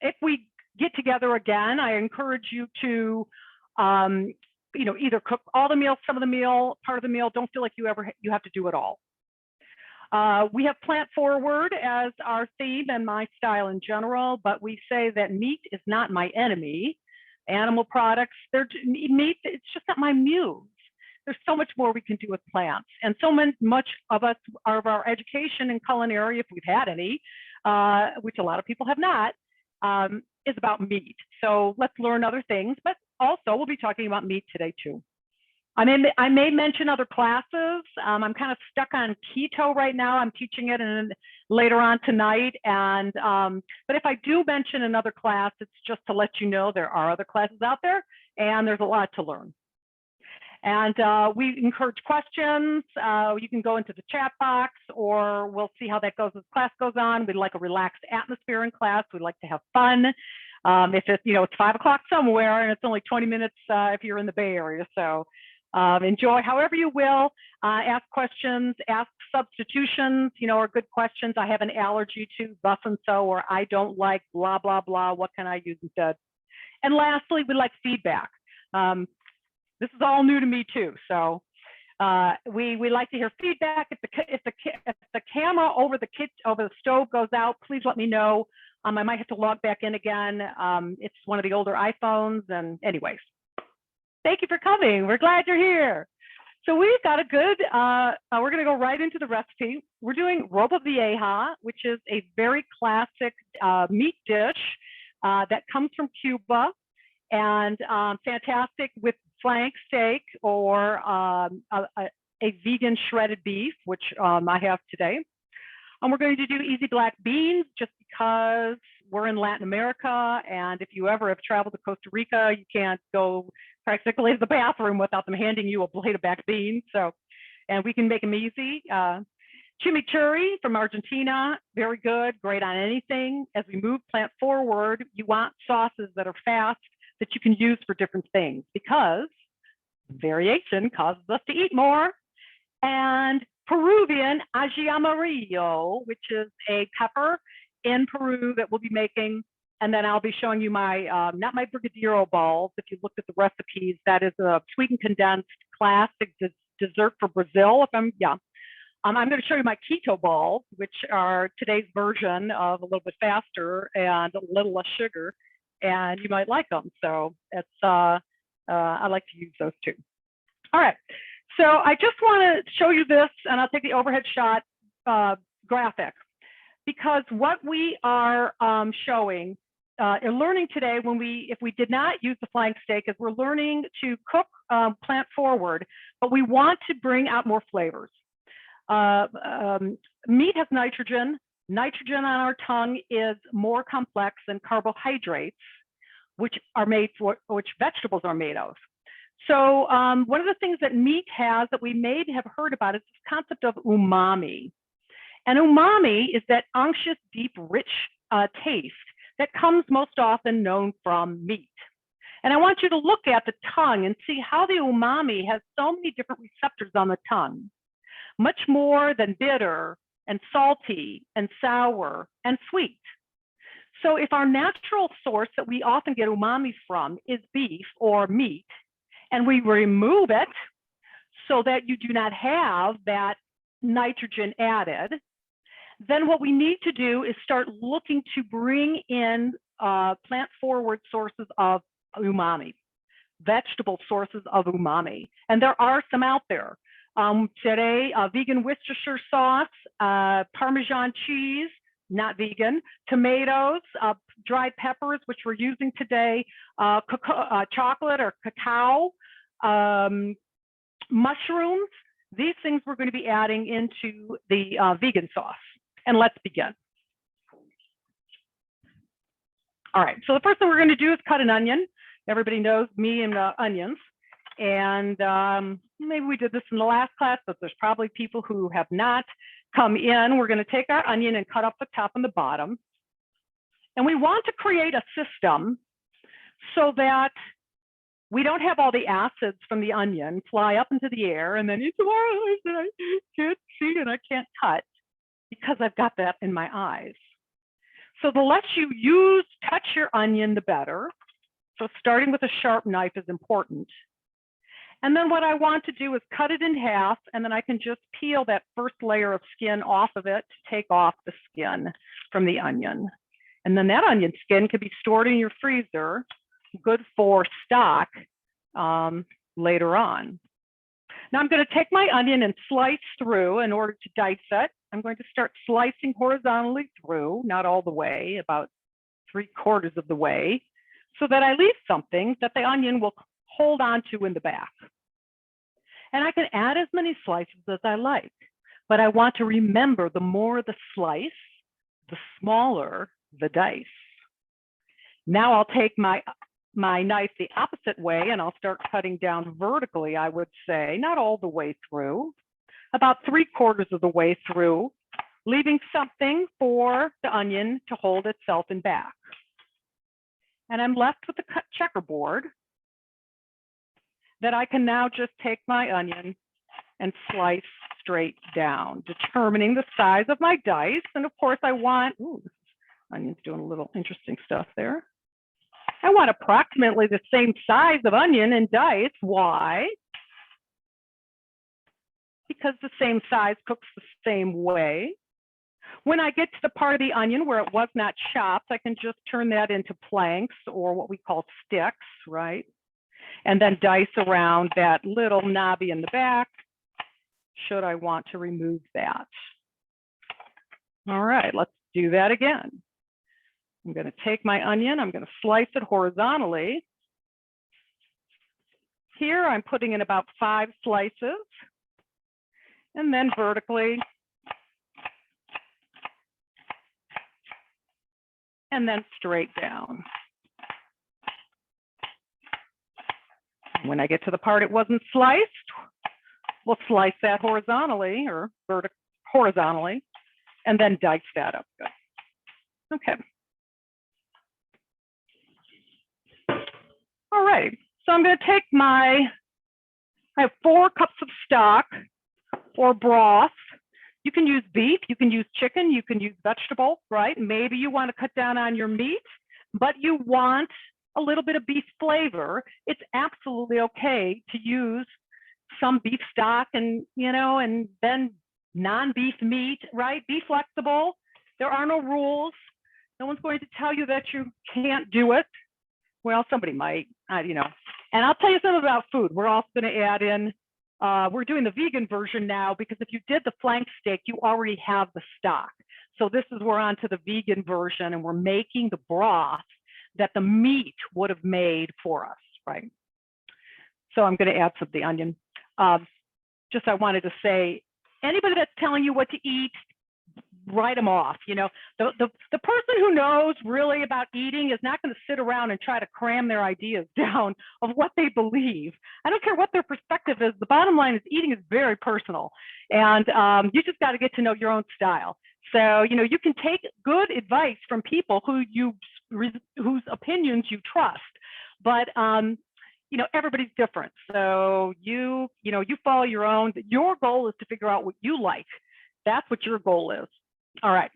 If we get together again, I encourage you to, either cook all the meal, some of the meal, part of the meal. Don't feel like you have to do it all. We have plant forward as our theme and my style in general, but we say that meat is not my enemy. Animal products, meat, it's just not my muse. There's so much more we can do with plants. And so much of our education in culinary, if we've had any, which a lot of people have not, is about meat. So let's learn other things, but also we'll be talking about meat today too. I may mention other classes. I'm kind of stuck on keto right now. I'm teaching it later on tonight. But if I do mention another class, it's just to let you know there are other classes out there and there's a lot to learn. And we encourage questions. You can go into the chat box, or we'll see how that goes as class goes on. We'd like a relaxed atmosphere in class. We'd like to have fun. If it's 5 o'clock somewhere and it's only 20 minutes if you're in the Bay Area. So enjoy however you will. Ask questions, ask substitutions, are good questions. I have an allergy to thus and so, or I don't like blah, blah, blah. What can I use instead? And lastly, we like feedback. This is all new to me too. So we like to hear feedback. If the camera over the stove goes out, please let me know. I might have to log back in again. It's one of the older iPhones. And anyways, thank you for coming. We're glad you're here. So we've got a good, we're going to go right into the recipe. We're doing Ropa Vieja, which is a very classic meat dish that comes from Cuba, and fantastic with flank steak or a vegan shredded beef, which I have today. And we're going to do easy black beans just because we're in Latin America. And if you ever have traveled to Costa Rica, you can't go practically to the bathroom without them handing you a plate of black beans. So, and we can make them easy. Chimichurri from Argentina, very good, great on anything. As we move plant forward, you want sauces that are fast that you can use for different things, because variation causes us to eat more. And Peruvian ají amarillo, which is a pepper in Peru that we'll be making. And then I'll be showing you my, not my brigadeiro balls. If you looked at the recipes, that is a sweetened condensed classic dessert for Brazil. I'm going to show you my keto balls, which are today's version of a little bit faster and a little less sugar, and you might like them. So it's, I like to use those too. All right. So I just want to show you this, and I'll take the overhead shot graphic, because what we are showing and learning today, if we did not use the flank steak, is we're learning to cook plant forward, but we want to bring out more flavors. Meat has nitrogen. Nitrogen on our tongue is more complex than carbohydrates, which vegetables are made of. So one of the things that meat has that we may have heard about is this concept of umami. And umami is that unctuous, deep, rich taste that comes most often known from meat. And I want you to look at the tongue and see how the umami has so many different receptors on the tongue, much more than bitter and salty and sour and sweet. So if our natural source that we often get umami from is beef or meat, and we remove it so that you do not have that nitrogen added, then what we need to do is start looking to bring in plant forward sources of umami, vegetable sources of umami. And there are some out there. Today, vegan Worcestershire sauce, Parmesan cheese, not vegan, tomatoes, dried peppers, which we're using today, chocolate or cacao, mushrooms. These things we're going to be adding into the vegan sauce. And let's begin. All right, so the first thing we're going to do is cut an onion. Everybody knows me and onions. And maybe we did this in the last class, but there's probably people who have not come in. We're going to take our onion and cut off the top and the bottom. And we want to create a system so that we don't have all the acids from the onion fly up into the air and then into our eyes and I can't see and I can't cut because I've got that in my eyes. So the less you touch your onion, the better. So starting with a sharp knife is important. And then what I want to do is cut it in half, and then I can just peel that first layer of skin off of it to take off the skin from the onion. And then that onion skin can be stored in your freezer, good for stock later on. Now I'm going to take my onion and slice through in order to dice it. I'm going to start slicing horizontally through, not all the way, about 3/4 of the way, so that I leave something that the onion will hold on to in the back. And I can add as many slices as I like, but I want to remember the more the slice, the smaller the dice. Now I'll take my knife the opposite way and I'll start cutting down vertically, I would say, not all the way through, about 3/4 of the way through, leaving something for the onion to hold itself in back. And I'm left with a cut checkerboard that I can now just take my onion and slice straight down, determining the size of my dice. And of course I want, ooh, this onion's doing a little interesting stuff there. I want approximately the same size of onion and dice. Why? Because the same size cooks the same way. When I get to the part of the onion where it was not chopped, I can just turn that into planks, or what we call sticks, right? And then dice around that little knobby in the back, should I want to remove that. All right, let's do that again. I'm going to take my onion, I'm going to slice it horizontally. Here I'm putting in about 5 slices, and then vertically, and then straight down. When I get to the part it wasn't sliced, we'll slice that horizontally, or horizontally, and then dice that up good. Okay. All right, so I'm going to take I have 4 cups of stock or broth. You can use beef, you can use chicken, you can use vegetable, right? Maybe you want to cut down on your meat, but you want a little bit of beef flavor. It's absolutely okay to use some beef stock and, and then non-beef meat, right? Be flexible. There are no rules. No one's going to tell you that you can't do it. Well, somebody might, And I'll tell you something about food. We're also going to add in, we're doing the vegan version now, because if you did the flank steak, you already have the stock. So this is, we're on to the vegan version, and we're making the broth that the meat would have made for us, right? So I'm going to add some of the onion. Just I wanted to say, anybody that's telling you what to eat, write them off. The person who knows really about eating is not going to sit around and try to cram their ideas down of what they believe. I don't care what their perspective is. The bottom line is eating is very personal, and you just got to get to know your own style. So, you can take good advice from people whose opinions you trust, but everybody's different. So you follow your own. Your goal is to figure out what you like. That's what your goal is. All right.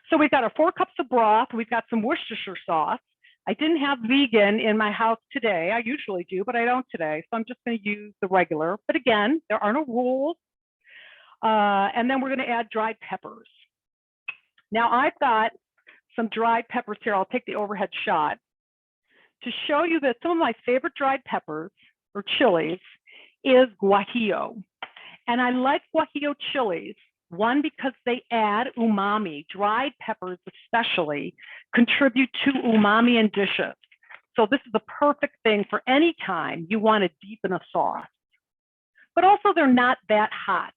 So we've got our 4 cups of broth. We've got some Worcestershire sauce. I didn't have vegan in my house today. I usually do, but I don't today. So I'm just going to use the regular. But again, there are no rules. And then we're going to add dried peppers. Now I've got some dried peppers here. I'll take the overhead shot to show you that some of my favorite dried peppers or chilies is guajillo. And I like guajillo chilies, one, because they add umami. Dried peppers especially contribute to umami in dishes. So this is the perfect thing for any time you want to deepen a sauce. But also they're not that hot.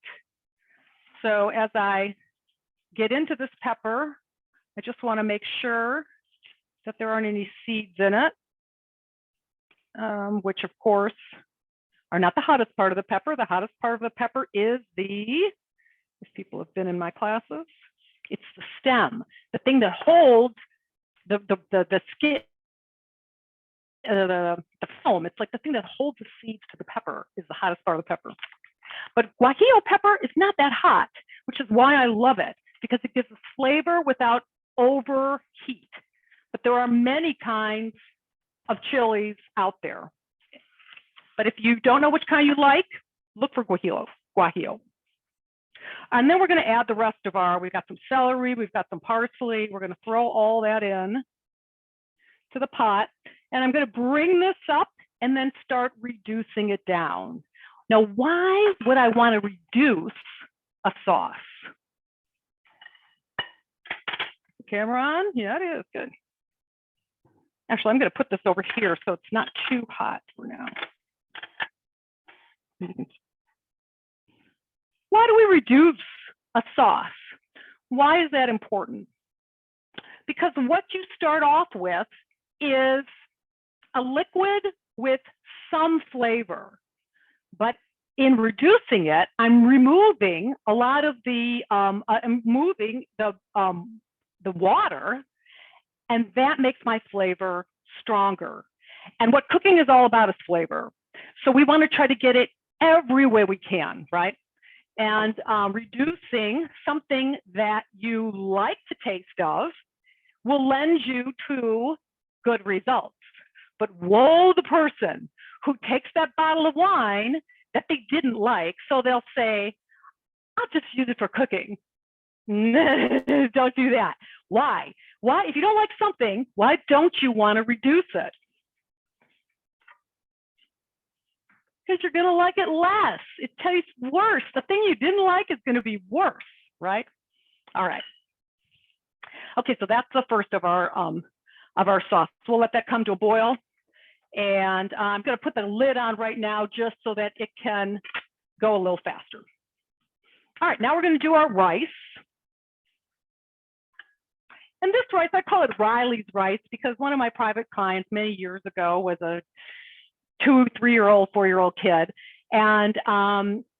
So as I get into this pepper, I just want to make sure that there aren't any seeds in it, which of course are not the hottest part of the pepper. The hottest part of the pepper is if people have been in my classes, it's the stem, the thing that holds the skin, the film. It's like the thing that holds the seeds to the pepper is the hottest part of the pepper. But guajillo pepper is not that hot, which is why I love it, because it gives us flavor without overheat. But there are many kinds of chilies out there. But if you don't know which kind you like, look for guajillo. And then we're going to add the rest of we've got some celery, we've got some parsley. We're going to throw all that in to the pot. And I'm going to bring this up and then start reducing it down. Now, why would I want to reduce a sauce? Camera on? Yeah, it is good. Actually, I'm going to put this over here so it's not too hot for now. Why do we reduce a sauce? Why is that important? Because what you start off with is a liquid with some flavor, but in reducing it, I'm removing a lot of the, I'm moving the water, and that makes my flavor stronger. And what cooking is all about is flavor. So we want to try to get it every way we can, right? And reducing something that you like the taste of will lend you to good results. But woe the person who takes that bottle of wine that they didn't like, so they'll say, I'll just use it for cooking. Don't do that. Why? If you don't like something, why don't you want to reduce it? Because you're going to like it less. It tastes worse. The thing you didn't like is going to be worse, right? All right. Okay, so that's the first of our sauce. So we'll let that come to a boil. And I'm going to put the lid on right now just so that it can go a little faster. All right, now we're going to do our rice. And this rice, I call it Riley's rice because one of my private clients many years ago was a 2-, 3-year-old, 4-year-old kid. And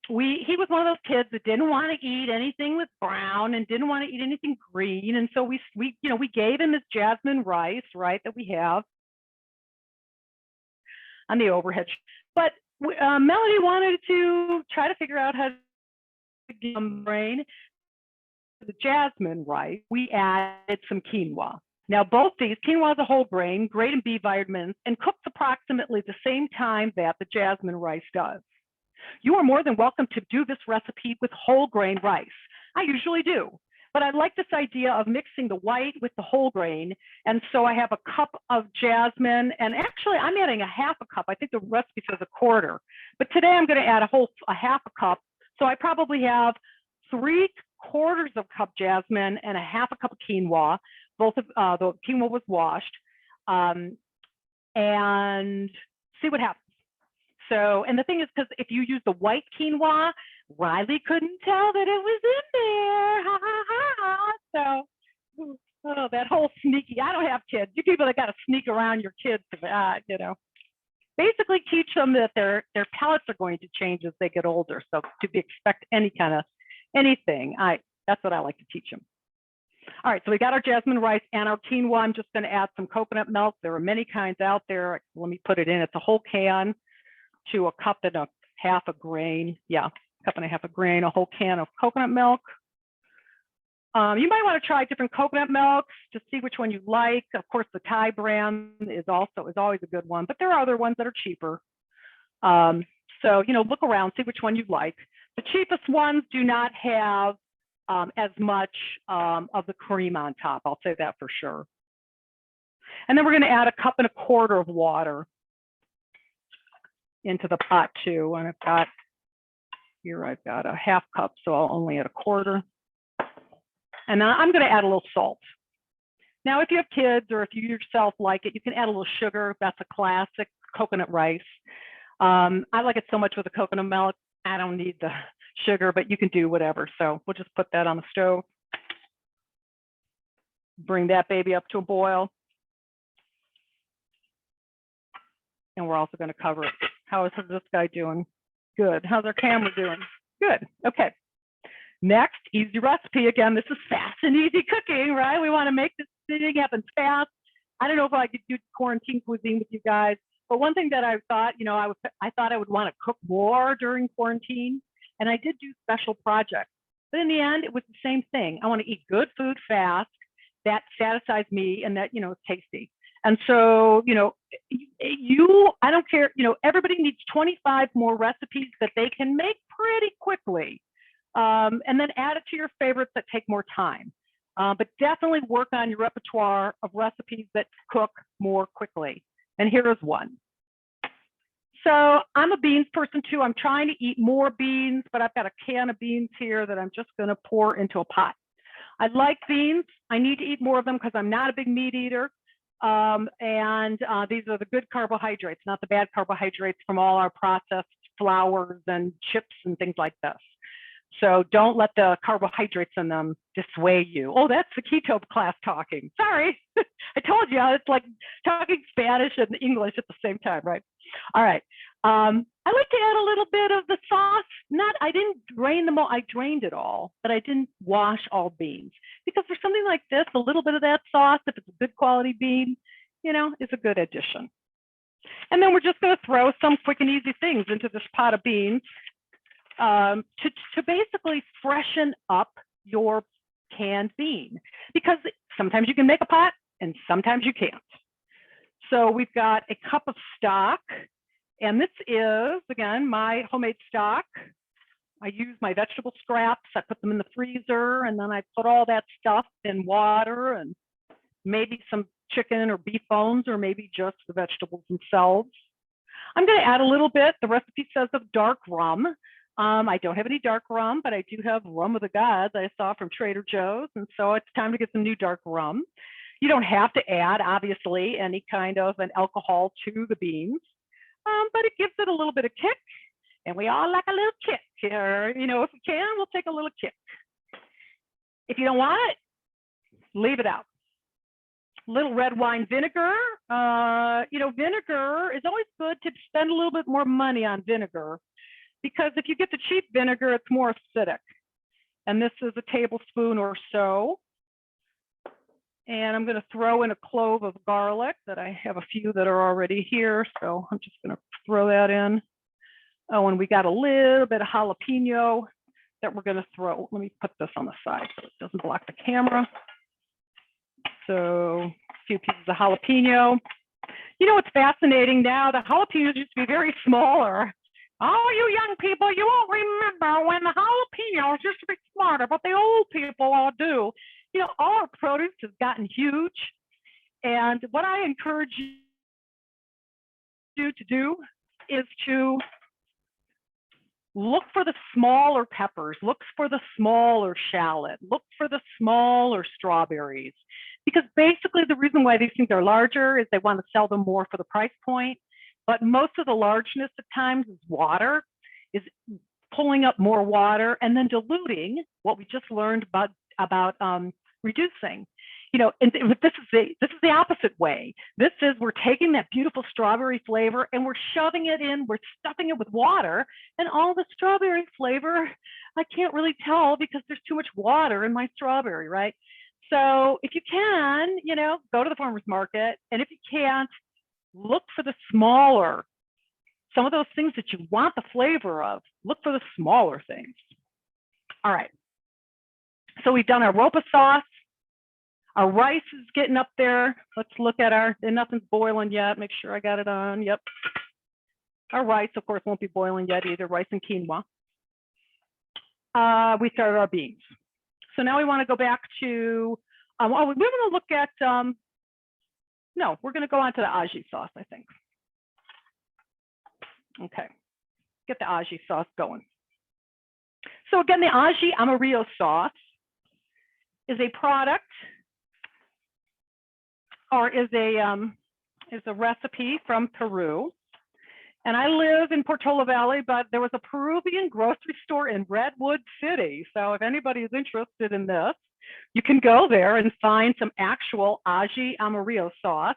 he was one of those kids that didn't want to eat anything with brown and didn't want to eat anything green. And so we gave him this jasmine rice, right, that we have on the overhead. But Melody wanted to try to figure out how to get brain. The jasmine rice, we added some quinoa. Now, both these, quinoa is a whole grain, great in B vitamins, and cooks approximately the same time that the jasmine rice does. You are more than welcome to do this recipe with whole grain rice. I usually do, but I like this idea of mixing the white with the whole grain. And so I have a cup of jasmine, and actually I'm adding a half a cup. I think the recipe says a quarter, but today I'm going to add a half a cup. So I probably have 3/4 cup jasmine and a half a cup of quinoa. Both of the quinoa was washed, and see what happens. So, and the thing is, because if you use the white quinoa, Riley couldn't tell that it was in there. Ha, ha, ha. So, that whole sneaky, I don't have kids. You people that got to sneak around your kids, basically teach them that their palates are going to change as they get older. So to expect anything, that's what I like to teach them. All right, so we got our jasmine rice and our quinoa. I'm just going to add some coconut milk. There are many kinds out there. Let me put it in. It's a whole can to a cup and a half a grain. Yeah, cup and a half a grain, a whole can of coconut milk. You might want to try different coconut milks to see which one you like. Of course, the Thai brand is always a good one, but there are other ones that are cheaper. So, look around, see which one you like. The cheapest ones do not have as much of the cream on top. I'll say that for sure. And then we're going to add a cup and a quarter of water into the pot too. And I've got a half cup, so I'll only add a quarter. And then I'm going to add a little salt. Now, if you have kids or if you yourself like it, you can add a little sugar. That's a classic coconut rice. I like it so much with the coconut milk. I don't need the sugar, but you can do whatever. So we'll just put that on the stove. Bring that baby up to a boil. And we're also going to cover it. How is this guy doing? Good. How's our camera doing? Good. Okay. Next, easy recipe. Again, this is fast and easy cooking, right? We want to make this thing happen fast. I don't know if I could do quarantine cuisine with you guys, but one thing that I thought, I thought I would want to cook more during quarantine, and I did do special projects. But in the end, it was the same thing. I want to eat good food fast, that satisfies me and that, it's tasty. And so, I don't care, everybody needs 25 more recipes that they can make pretty quickly. And then add it to your favorites that take more time. But definitely work on your repertoire of recipes that cook more quickly. And here is one. So I'm a beans person too. I'm trying to eat more beans, but I've got a can of beans here that I'm just going to pour into a pot. I like beans. I need to eat more of them because I'm not a big meat eater. These are the good carbohydrates, not the bad carbohydrates from all our processed flours and chips and things like this. So don't let the carbohydrates in them dissuade you. Oh, that's the keto class talking. Sorry. I told you, it's like talking Spanish and English at the same time, right? All right. I like to add a little bit of the sauce. I didn't drain them all. I drained it all, but I didn't wash all beans. Because for something like this, a little bit of that sauce, if it's a good quality bean, is a good addition. And then we're just going to throw some quick and easy things into this pot of beans. To basically freshen up your canned bean, because sometimes you can make a pot and sometimes you can't. So we've got a cup of stock, and this is, again, my homemade stock. I use my vegetable scraps, I put them in the freezer, and then I put all that stuff in water and maybe some chicken or beef bones, or maybe just the vegetables themselves. I'm going to add a little bit, the recipe says, of dark rum. I don't have any dark rum, but I do have rum of the gods I saw from Trader Joe's. And so it's time to get some new dark rum. You don't have to add, obviously, any kind of an alcohol to the beans, but it gives it a little bit of kick. And we all like a little kick here. If we can, we'll take a little kick. If you don't want it, leave it out. Little red wine vinegar. Vinegar is always good to spend a little bit more money on vinegar, because if you get the cheap vinegar, it's more acidic. And this is a tablespoon or so. And I'm going to throw in a clove of garlic that I have a few that are already here. So I'm just going to throw that in. Oh, and we got a little bit of jalapeno that we're going to throw. Let me put this on the side so it doesn't block the camera. So a few pieces of jalapeno. It's fascinating now. The jalapenos used to be very smaller. Oh, you young people, you won't remember when the jalapenos used to be smarter, but the old people all do. All our produce has gotten huge. And what I encourage you to do is to look for the smaller peppers, look for the smaller shallot, look for the smaller strawberries. Because basically the reason why these things are larger is they want to sell them more for the price point. But most of the largeness at times is water, is pulling up more water and then diluting what we just learned about reducing. And this is the opposite way. This is, we're taking that beautiful strawberry flavor and we're shoving it in, we're stuffing it with water, and all the strawberry flavor, I can't really tell because there's too much water in my strawberry, right? So if you can, go to the farmer's market, and if you can't, look for the smaller, some of those things that you want the flavor of, look for the smaller things. All right. So we've done our Ropa sauce. Our rice is getting up there. Let's look at nothing's boiling yet. Make sure I got it on. Yep. Our rice, of course, won't be boiling yet either, rice and quinoa. We started our beans. So now we want to go back to, we're going to look at, no, we're going to go on to the aji sauce, I think. Okay, get the aji sauce going. So again, the aji amarillo sauce is a product, or is a recipe from Peru. And I live in Portola Valley, but there was a Peruvian grocery store in Redwood City. So if anybody is interested in this, you can go there and find some actual aji amarillo sauce,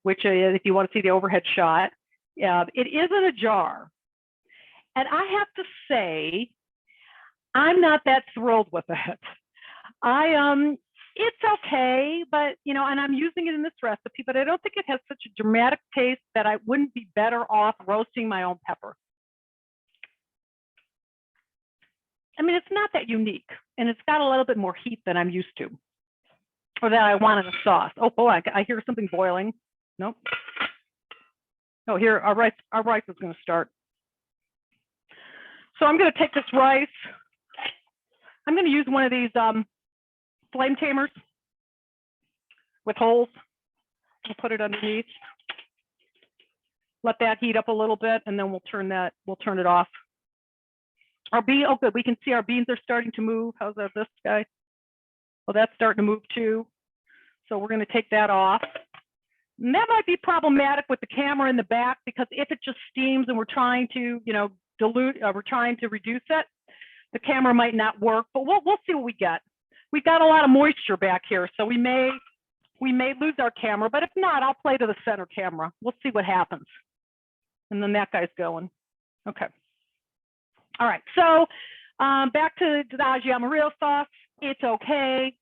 which is, if you want to see the overhead shot, it is in a jar. And I have to say, I'm not that thrilled with it. It's okay, but, and I'm using it in this recipe, but I don't think it has such a dramatic taste that I wouldn't be better off roasting my own pepper. I mean, it's not that unique, and it's got a little bit more heat than I'm used to. or that I want in a sauce. Oh, I hear something boiling. Nope. Oh, here, our rice is going to start. So I'm going to take this rice. I'm going to use one of these flame tamers with holes. I'll put it underneath. Let that heat up a little bit, and then we'll turn it off. Our bean, oh good, we can see our beans are starting to move. How's that, this guy? Well, that's starting to move too. So we're going to take that off. And that might be problematic with the camera in the back, because if it just steams and we're trying to, dilute, we're trying to reduce it, the camera might not work, but we'll see what we get. We've got a lot of moisture back here, so we may lose our camera, but if not, I'll play to the center camera. We'll see what happens. And then that guy's going. Okay. All right, so back to the Aji Amarillo sauce. It's okay.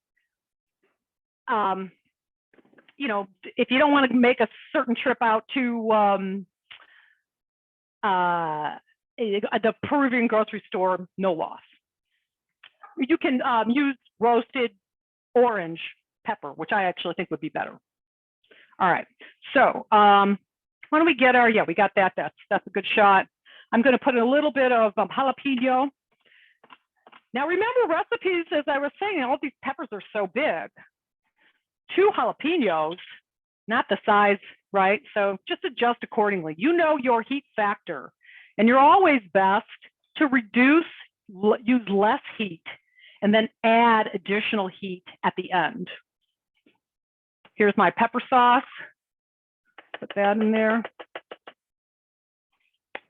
If you don't want to make a certain trip out to the Peruvian grocery store, no loss. You can use roasted orange pepper, which I actually think would be better. All right, so why don't we get our, yeah, we got that. That's a good shot. I'm going to put a little bit of jalapeno. Now remember, recipes, as I was saying, all these peppers are so big. 2 jalapenos, not the size, right? So just adjust accordingly. You know your heat factor, and you're always best to use less heat and then add additional heat at the end. Here's my pepper sauce. Put that in there.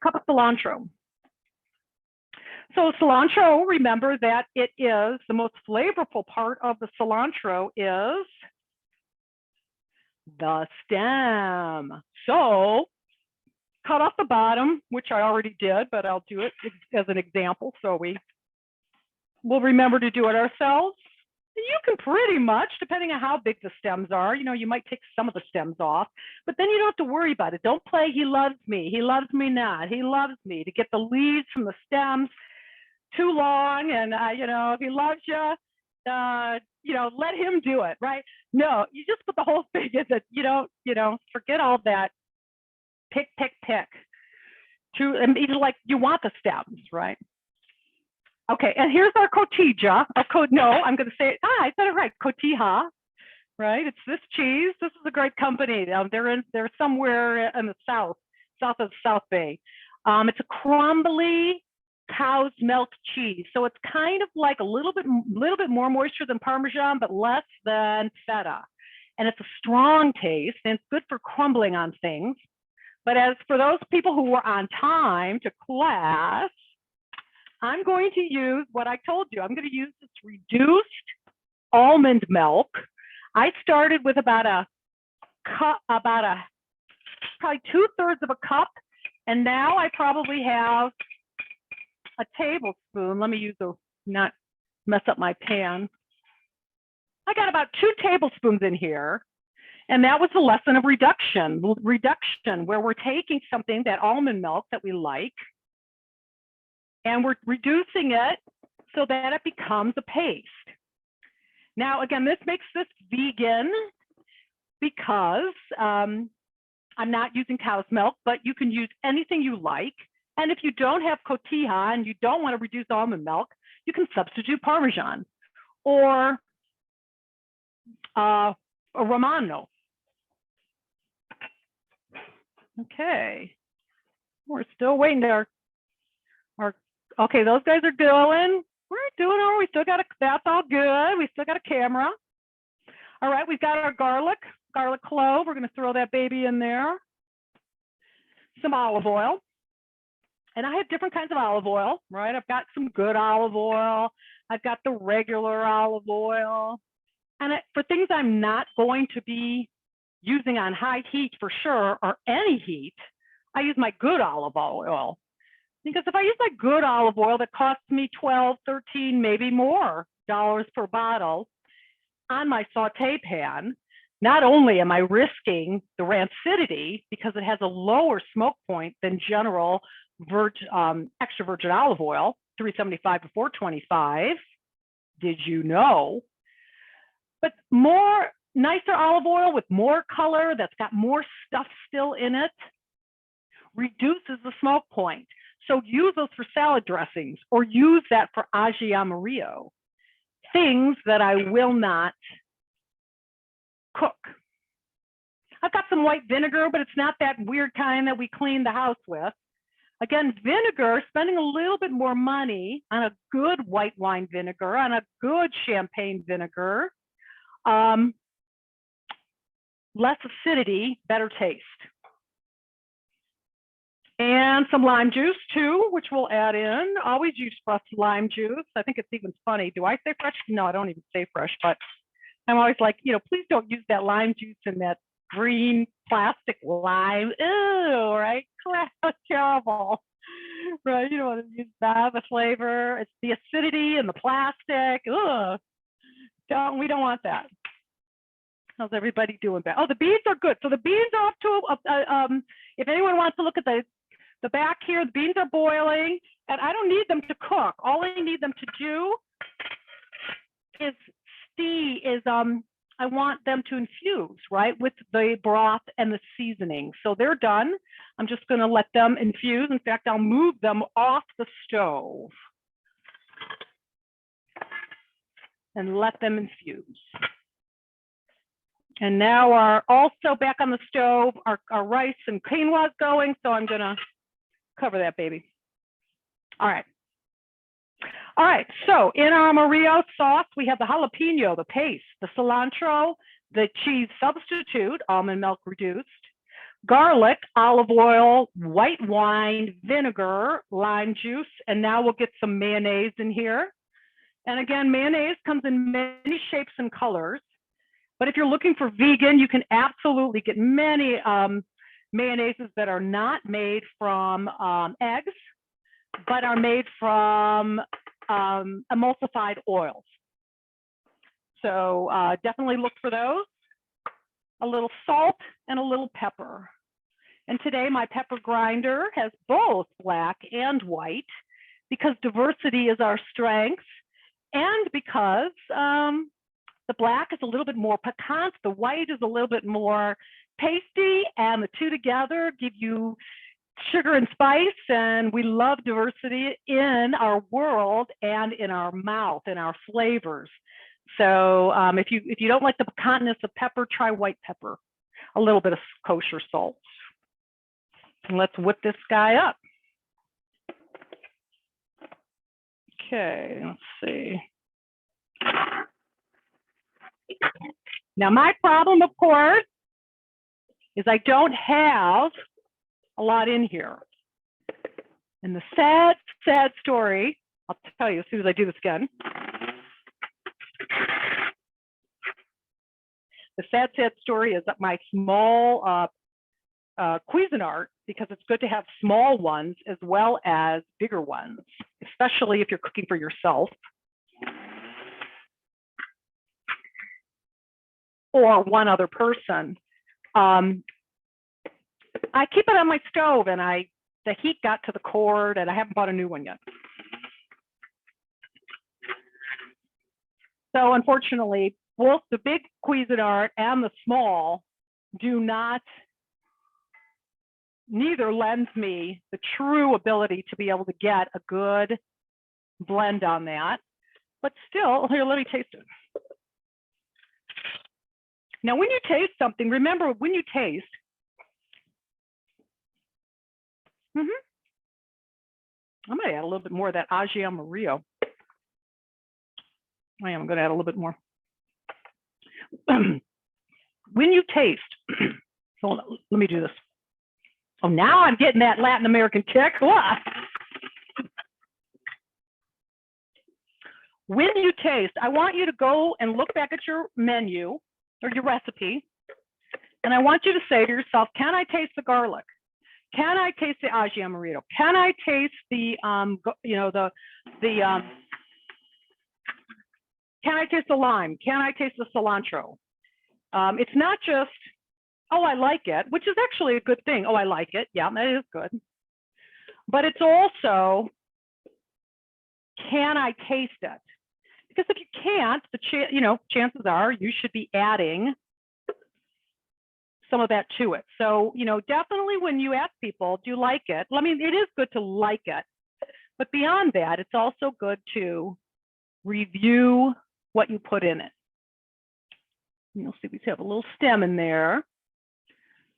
Cup of cilantro. So cilantro, remember that it is the most flavorful part of the cilantro is the stem. So cut off the bottom, which I already did, but I'll do it as an example. So we'll remember to do it ourselves. You can pretty much, depending on how big the stems are, you might take some of the stems off, but then you don't have to worry about it. Don't play he loves me not, he loves me, to get the leaves from the stems too long, and if he loves you, let him do it, right? No, you just put the whole thing in that, forget all that pick. And like you want the stems, right? Okay, and here's our cotija. I'm going to say it. I said it right. Cotija, right? It's this cheese. This is a great company. They're somewhere in the south of South Bay. It's a crumbly cow's milk cheese, so it's kind of like a little bit more moisture than Parmesan, but less than feta. And it's a strong taste, and it's good for crumbling on things. But as for those people who were on time to class, I'm going to use what I told you. I'm going to use this reduced almond milk. I started with about a cup, probably 2/3 of a cup, and now I probably have a tablespoon. Let me use not mess up my pan. I got about 2 tablespoons in here, and that was the lesson of reduction, where we're taking something, that almond milk that we like, and we're reducing it so that it becomes a paste. Now, again, this makes this vegan because I'm not using cow's milk, but you can use anything you like. And if you don't have cotija and you don't want to reduce almond milk, you can substitute Parmesan or a Romano. Okay, we're still waiting there. Okay, those guys are going. We're doing all right. We still got that's all good. We still got a camera. All right, we've got our garlic clove. We're going to throw that baby in there. Some olive oil. And I have different kinds of olive oil, right? I've got some good olive oil. I've got the regular olive oil. And for things I'm not going to be using on high heat for sure, or any heat, I use my good olive oil. Because if I use my good olive oil that costs me $12, $13, maybe more dollars per bottle on my saute pan, not only am I risking the rancidity because it has a lower smoke point than general extra virgin olive oil, $3.75 to $4.25. Did you know? but more nicer olive oil with more color that's got more stuff still in it reduces the smoke point. So use those for salad dressings or use that for aglio amarillo, things that I will not cook. I've got some white vinegar, but it's not that weird kind that we clean the house with. Again, vinegar, spending a little bit more money on a good white wine vinegar, on a good champagne vinegar, less acidity, better taste. And some lime juice too, which we'll add in. Always use fresh lime juice. I think it's even funny. Do I say fresh? No, I don't even say fresh, but I'm always like, please don't use that lime juice in that green plastic lime. Ew, right? That's terrible. Right? You don't want to use that, the flavor. It's the acidity and the plastic. Ugh. We don't want that. How's everybody doing back? Oh, the beans are good. So the beans are up to, if anyone wants to look at the back here, the beans are boiling, and I don't need them to cook. All I need them to do is I want them to infuse, right, with the broth and the seasoning. So they're done. I'm just going to let them infuse. In fact, I'll move them off the stove and let them infuse. And now also back on the stove, our rice and quinoa is going. So I'm going to cover that baby. All right. All right, so in our amarillo sauce, we have the jalapeno, the paste, the cilantro, the cheese substitute, almond milk reduced, garlic, olive oil, white wine, vinegar, lime juice, and now we'll get some mayonnaise in here. And again, mayonnaise comes in many shapes and colors, but if you're looking for vegan, you can absolutely get many mayonnaises that are not made from eggs, but are made from emulsified oils. So definitely look for those. A little salt and a little pepper. And today my pepper grinder has both black and white because diversity is our strength and because the black is a little bit more piquant, the white is a little bit more pasty, and the two together give you sugar and spice, and we love diversity in our world and in our mouth and our flavors. So if you don't like the piquantness of pepper, try white pepper, a little bit of kosher salt. And let's whip this guy up. Okay, let's see. Now my problem, of course, is I don't have a lot in here. And the sad, sad story, I'll tell you as soon as I do this again. The sad, sad story is that my small Cuisinart, because it's good to have small ones as well as bigger ones, especially if you're cooking for yourself or one other person. I keep it on my stove, and the heat got to the cord, and I haven't bought a new one yet. So unfortunately, both the big Cuisinart and the small neither lends me the true ability to be able to get a good blend on that. But still, here, let me taste it. Now, when you taste something, remember when you taste, I'm going to add a little bit more of that aglio amarillo. I am going to add a little bit more. When you taste, so let me do this. Oh, now I'm getting that Latin American kick. When you taste, I want you to go and look back at your menu or your recipe, and I want you to say to yourself, can I taste the garlic? Can I taste the aglio amarillo? Can I taste the, can I taste the lime? Can I taste the cilantro? It's not just, oh, I like it, which is actually a good thing. Oh, I like it. Yeah, that is good. But it's also, can I taste it? Because if you can't, chances are you should be adding some of that to it. So, definitely when you ask people, do you like it? I mean, it is good to like it, but beyond that, it's also good to review what you put in it. You'll see we have a little stem in there,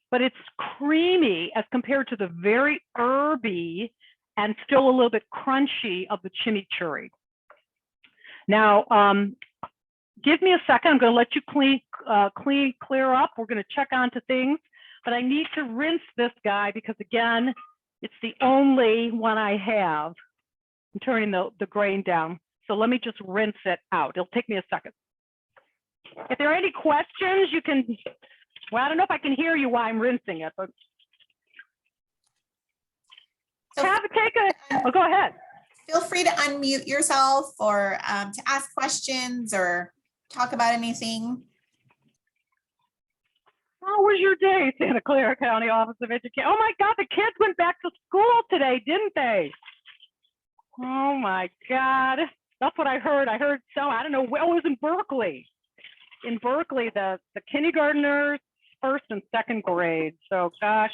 but it's creamy as compared to the very herby and still a little bit crunchy of the chimichurri. Now, give me a second. I'm going to let you clear up. We're going to check onto things, but I need to rinse this guy because, again, it's the only one I have. I'm turning the grain down. So let me just rinse it out. It'll take me a second. If there are any questions, you can, well, I don't know if I can hear you while I'm rinsing it, but So go ahead. Feel free to unmute yourself or to ask questions or talk about anything. How was your day, Santa Clara County Office of Education? Oh my God, the kids went back to school today, didn't they? Oh my God. That's what I heard. I heard I don't know, well, it was in Berkeley. In Berkeley, the kindergartners, first and second grade. So gosh,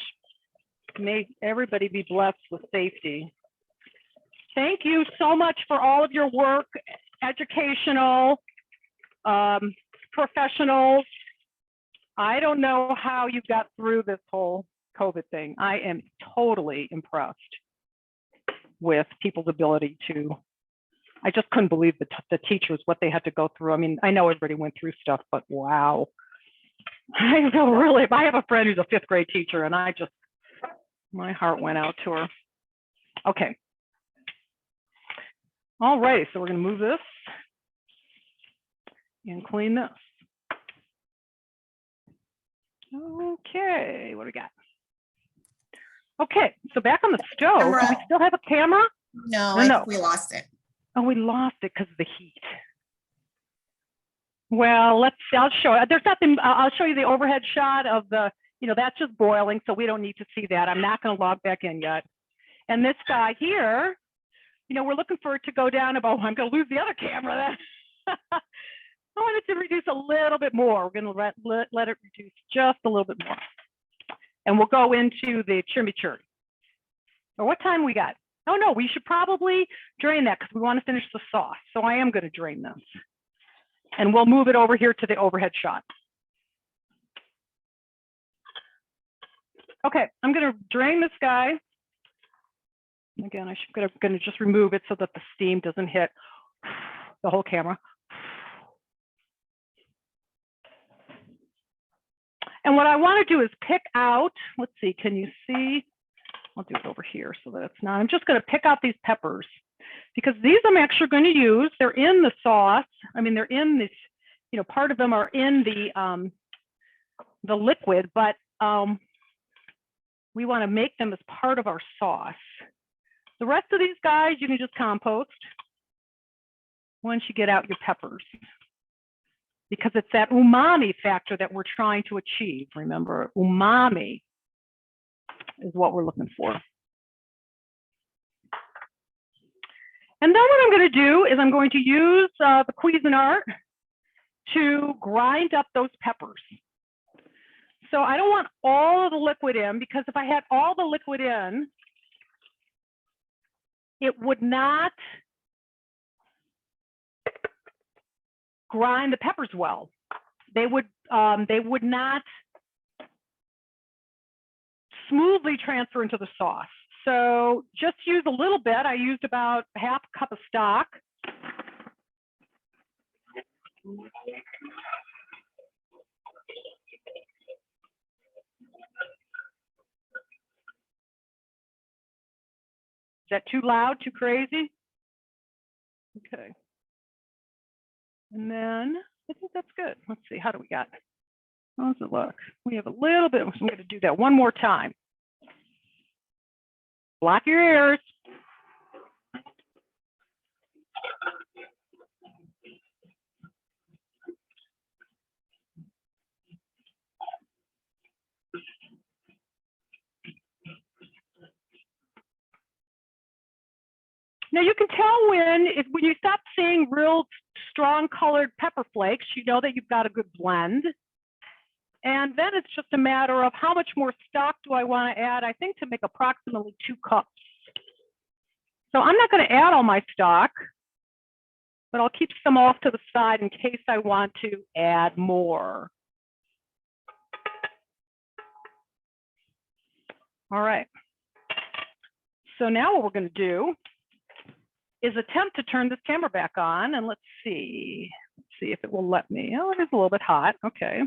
may everybody be blessed with safety. Thank you so much for all of your work, educational, professionals. I don't know how you got through this whole COVID thing. I am totally impressed with people's ability to, I just couldn't believe the teachers, what they had to go through. I mean, I know everybody went through stuff, but wow. I feel really, I have a friend who's a fifth grade teacher and my heart went out to her. Okay. All right, so we're going to move this and clean this. Okay, what do we got? Okay, so back on the stove, do we still have a camera? No, I think we lost it. Oh, we lost it because of the heat. Well, I'll show you. There's nothing, I'll show you the overhead shot of the, that's just boiling, so we don't need to see that. I'm not going to log back in yet. And this guy here, we're looking for it to go down about, I'm going to lose the other camera then. I want it to reduce a little bit more. We're going to let it reduce just a little bit more. And we'll go into the chimichurri. Or what time we got? Oh no, we should probably drain that because we want to finish the sauce. So I am going to drain this. And we'll move it over here to the overhead shot. Okay, I'm going to drain this guy. Again, I'm going to just remove it so that the steam doesn't hit the whole camera. And what I want to do is pick out, let's see, can you see? I'll do it over here so that it's not, I'm just going to pick out these peppers because these I'm actually going to use. They're in the sauce. I mean, they're in this, part of them are in the liquid, but we want to make them as part of our sauce. The rest of these guys, you can just compost once you get out your peppers, because it's that umami factor that we're trying to achieve. Remember, umami is what we're looking for. And then what I'm going to do is I'm going to use the Cuisinart to grind up those peppers. So I don't want all of the liquid in, because if I had all the liquid in, it would not grind the peppers well. They would not smoothly transfer into the sauce. So just use a little bit. I used about half a cup of stock. Is that too loud, too crazy? Okay. And then I think that's good. Let's see, how do we got? How does it look? We have a little bit. I'm going to do that one more time. Block your ears. Now you can tell when you stop seeing real strong colored pepper flakes, you know that you've got a good blend. And then it's just a matter of how much more stock do I want to add, I think to make approximately 2 cups. So I'm not going to add all my stock, but I'll keep some off to the side in case I want to add more. All right. So now what we're going to do is attempt to turn this camera back on, and let's see if it will let me. Oh, it is a little bit hot. Okay.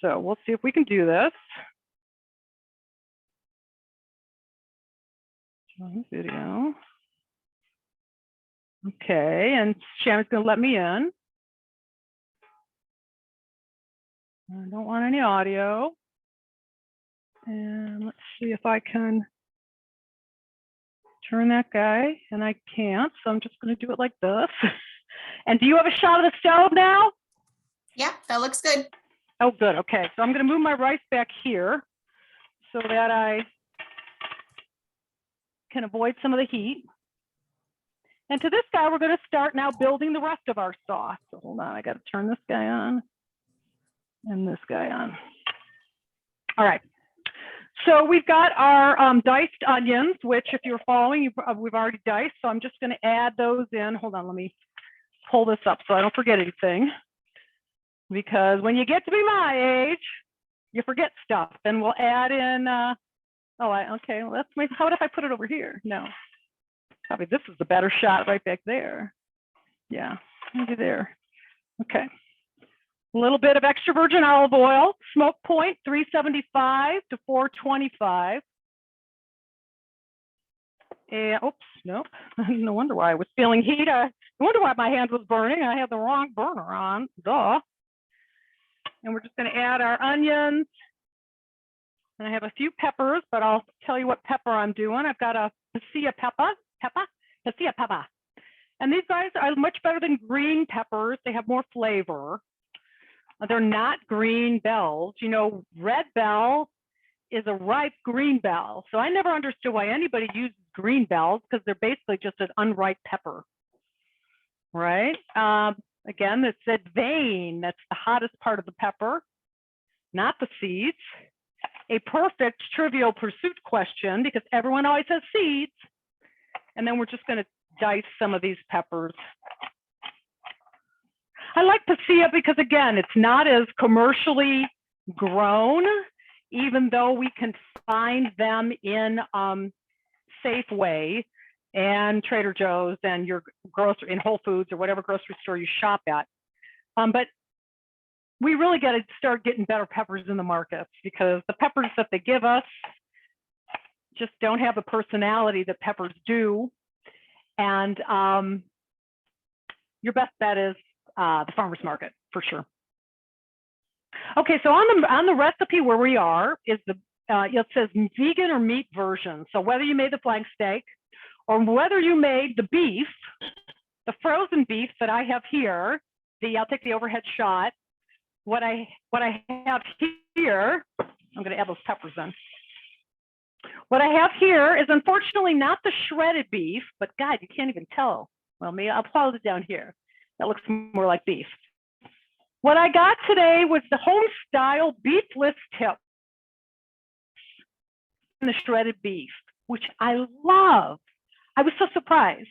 So we'll see if we can do this. Video. Okay, and Shannon's going to let me in. I don't want any audio. And let's see if I can turn that guy, and I can't, so I'm just going to do it like this. And do you have a shot of the stove now? Yeah, that looks good. Oh, good. Okay, so I'm going to move my rice back here so that I can avoid some of the heat. And to this guy, we're going to start now building the rest of our sauce. So hold on, I got to turn this guy on and this guy on. All right. So we've got our diced onions, which if you're following, we've already diced. So I'm just going to add those in. Hold on, let me pull this up so I don't forget anything. Because when you get to be my age, you forget stuff. And we'll add in, okay, well, how about if I put it over here? No, probably this is the better shot right back there. Yeah, maybe there. Okay. A little bit of extra virgin olive oil, smoke point 375 to 425. And oops, nope. No wonder why I was feeling heat. No wonder why my hand was burning. I had the wrong burner on. Duh. And we're just going to add our onions. And I have a few peppers, but I'll tell you what pepper I'm doing. I've got a pasilla pepper. And these guys are much better than green peppers. They have more flavor. They're not green bells. You know, red bell is a ripe green bell. So I never understood why anybody uses green bells because they're basically just an unripe pepper, right? Again, it said vein. That's the hottest part of the pepper, not the seeds. A perfect trivial pursuit question because everyone always has seeds. And then we're just going to dice some of these peppers. I like pasilla because, again, it's not as commercially grown, even though we can find them in Safeway and Trader Joe's and your grocery, in Whole Foods or whatever grocery store you shop at. But we really got to start getting better peppers in the markets because the peppers that they give us just don't have the personality that peppers do. And your best bet is the farmer's market for sure. Okay, so on the recipe where we are is it says vegan or meat version. So whether you made the flank steak or whether you made the beef, the frozen beef that I have here, I'll take the overhead shot. What I have here, I'm going to add those peppers in. What I have here is unfortunately not the shredded beef, but God, you can't even tell. Well, maybe I'll plot it down here. That looks more like beef. What I got today was the home style beefless tips and the shredded beef, which I love. I was so surprised.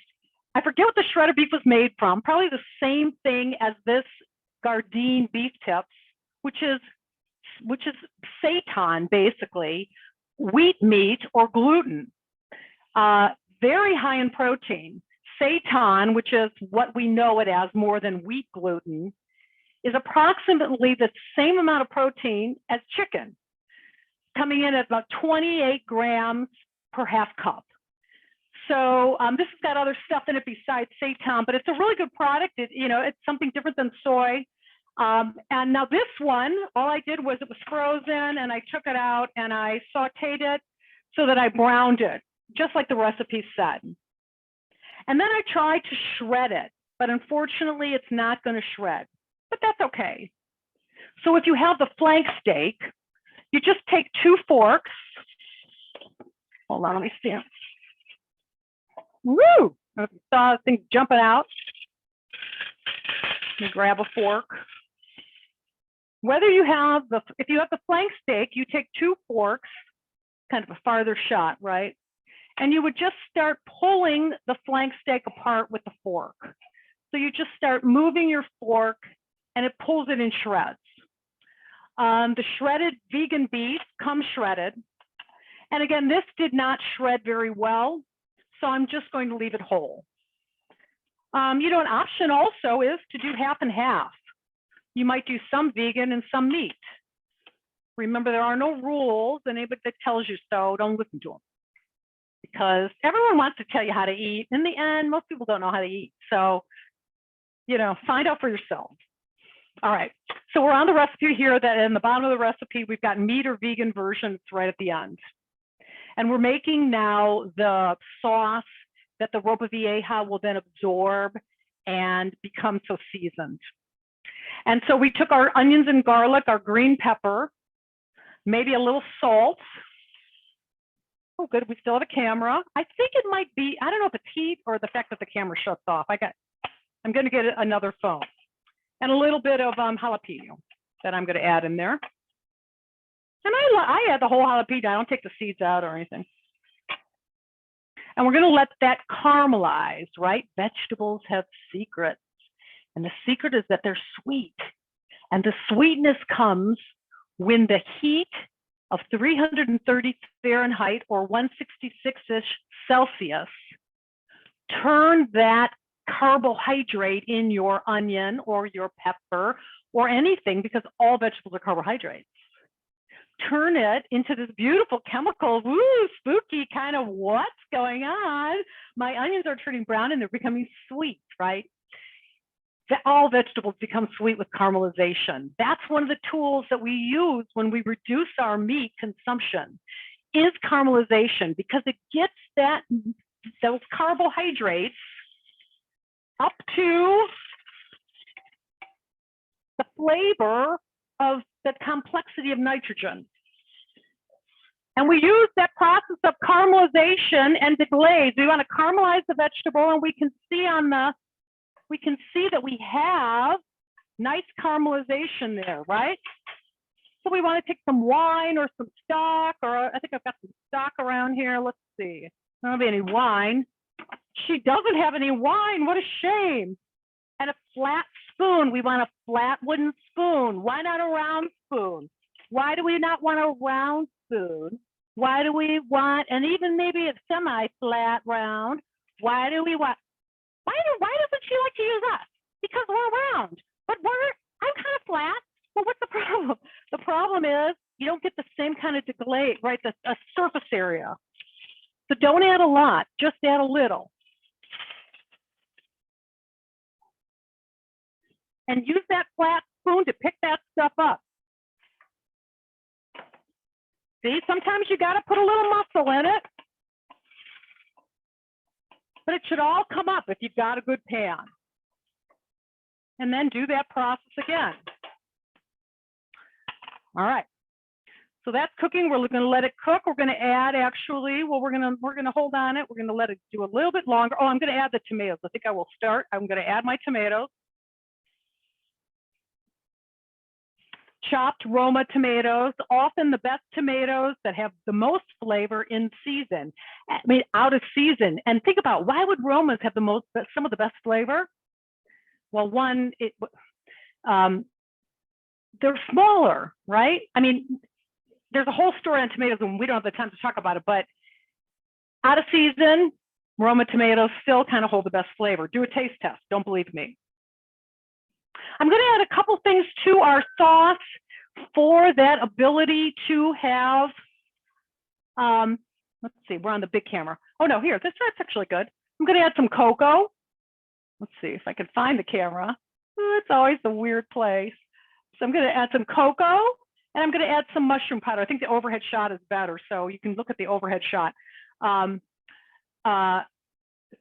I forget what the shredded beef was made from, probably the same thing as this Gardein beef tips, which is seitan, basically, wheat meat or gluten, very high in protein. Seitan, which is what we know it as more than wheat gluten, is approximately the same amount of protein as chicken, coming in at about 28 grams per half cup. So this has got other stuff in it besides seitan, but it's a really good product. It's something different than soy. And now this one, all I did was it was frozen and I took it out and I sauteed it so that I browned it, just like the recipe said. And then I tried to shred it, but unfortunately it's not going to shred, but that's okay. So if you have the flank steak, you just take 2 forks. Hold on, let me stand. Woo! I saw the thing jumping out. Let me grab a fork. Whether you have if you have the flank steak, you take 2 forks, kind of a farther shot, right? And you would just start pulling the flank steak apart with the fork. So you just start moving your fork and it pulls it in shreds. The shredded vegan beef comes shredded. And again, this did not shred very well, so I'm just going to leave it whole. An option also is to do half and half. You might do some vegan and some meat. Remember, there are no rules, and anybody that tells you so, don't listen to them. Because everyone wants to tell you how to eat. In the end, most people don't know how to eat. So, find out for yourself. All right, so we're on the recipe here that in the bottom of the recipe, we've got meat or vegan version. It's right at the end. And we're making now the sauce that the Ropa Vieja will then absorb and become so seasoned. And so we took our onions and garlic, our green pepper, maybe a little salt. Oh, good, we still have a camera. I think it might be, I don't know if it's heat or the fact that the camera shuts off. I'm gonna get another phone. And a little bit of jalapeno that I'm gonna add in there. And I add the whole jalapeno, I don't take the seeds out or anything. And we're gonna let that caramelize, right? Vegetables have secrets. And the secret is that they're sweet. And the sweetness comes when the heat of 330 Fahrenheit or 166-ish Celsius turn that carbohydrate in your onion or your pepper or anything, because all vegetables are carbohydrates. Turn it into this beautiful chemical, woo, spooky kind of what's going on. My onions are turning brown and they're becoming sweet, right? All vegetables become sweet with caramelization. That's one of the tools that we use when we reduce our meat consumption is caramelization, because it gets those carbohydrates up to the flavor of the complexity of nitrogen. And we use that process of caramelization and deglaze. We want to caramelize the vegetable, and we can see that we have nice caramelization there, right? So we want to take some wine or some stock, or I think I've got some stock around here. Let's see. There don't be any wine. She doesn't have any wine. What a shame. And a flat spoon. We want a flat wooden spoon. Why not a round spoon? Why do we not want a round spoon? Why do we want, and even maybe a semi-flat round, why do we want, why doesn't she like to use us? Because we're round, but I'm kind of flat. Well, what's the problem? The problem is you don't get the same kind of deglaze, right? A surface area. So don't add a lot, just add a little. And use that flat spoon to pick that stuff up. See, sometimes you got to put a little muscle in it. But it should all come up if you've got a good pan. And then do that process again. All right. So that's cooking. We're going to let it cook. We're going to add actually, well, we're going to hold on it. We're going to let it do a little bit longer. Oh, I'm going to add the tomatoes. I think I will start. I'm going to add my tomatoes. Chopped Roma tomatoes, often the best tomatoes that have the most flavor in season, I mean, out of season. And think about, why would Romas have some of the best flavor? Well, one, they're smaller, right? I mean, there's a whole story on tomatoes and we don't have the time to talk about it, but out of season, Roma tomatoes still kind of hold the best flavor. Do a taste test, don't believe me. I'm going to add a couple things to our sauce for that ability to have, let's see, we're on the big camera. Oh no, here, that's actually good. I'm going to add some cocoa. Let's see if I can find the camera. Oh, it's always a weird place. So I'm going to add some cocoa and I'm going to add some mushroom powder. I think the overhead shot is better, so you can look at the overhead shot.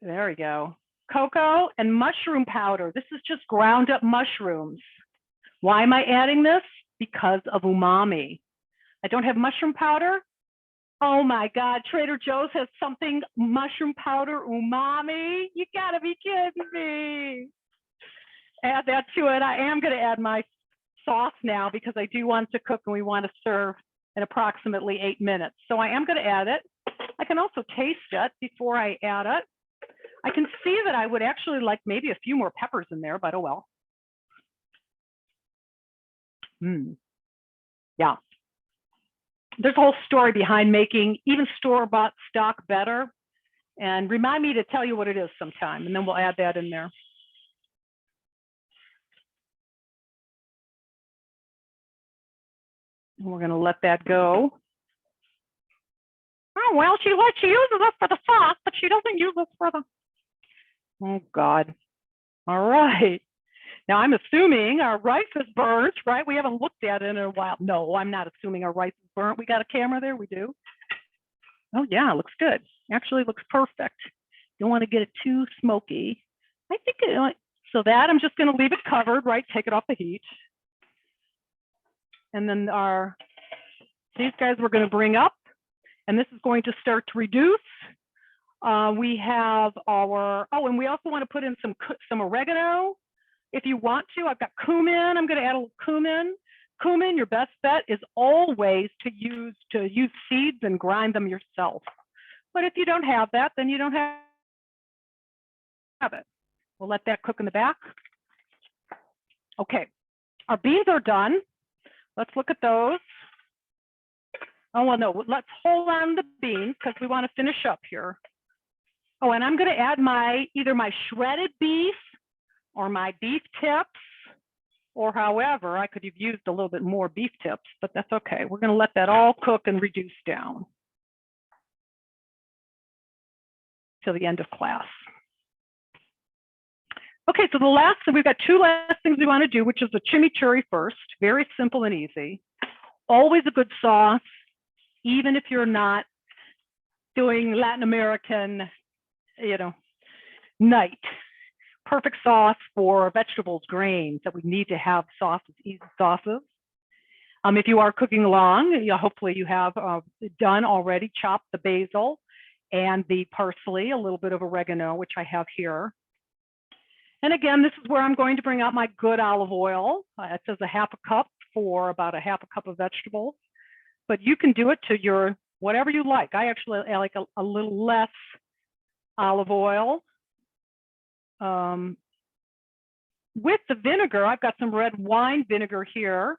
There we go. Cocoa and mushroom powder. This is just ground up mushrooms. Why am I adding this? Because of umami. I don't have mushroom powder. Oh my God, Trader Joe's has something, mushroom powder umami. You gotta be kidding me. add that to it. I am going to add my sauce now because I do want to cook and we want to serve in approximately 8 minutes. So I am going to add it. I can also taste it before I add it. I can see that I would actually like maybe a few more peppers in there, but oh well. Yeah. There's a whole story behind making even store-bought stock better. And remind me to tell you what it is sometime, and then we'll add that in there. And we're going to let that go. Oh, well, she uses it for the sauce, but she doesn't use it for the... Oh, God. All right. Now, I'm assuming our rice is burnt, right? We haven't looked at it in a while. No, I'm not assuming our rice is burnt. We got a camera there? We do? Oh, yeah, it looks good. Actually, it looks perfect. Don't want to get it too smoky. I think it, so that I'm just going to leave it covered, right? Take it off the heat. And then these guys we're going to bring up, and this is going to start to reduce. We have our, and we also want to put in some oregano. If you want to, I've got cumin. I'm going to add a little cumin. Cumin, your best bet is always to use seeds and grind them yourself. But if you don't have that, then you don't have it. We'll let that cook in the back. Okay, our beans are done. Let's look at those. Oh, well, no, let's hold on the beans because we want to finish up here. Oh, and I'm going to add either my shredded beef or my beef tips, or however, I could have used a little bit more beef tips, but that's okay. We're going to let that all cook and reduce down till the end of class. Okay, so we've got 2 last things we want to do, which is the chimichurri first. Very simple and easy. Always a good sauce, even if you're not doing Latin American, night. Perfect sauce for vegetables, grains that we need to have sauces, easy sauces. If you are cooking along, hopefully you have done already, chopped the basil and the parsley, a little bit of oregano, which I have here. And again, this is where I'm going to bring out my good olive oil. It says 1/2 cup for about 1/2 cup of vegetables, but you can do it to your whatever you like. I actually like a little less olive oil. With the vinegar, I've got some red wine vinegar here.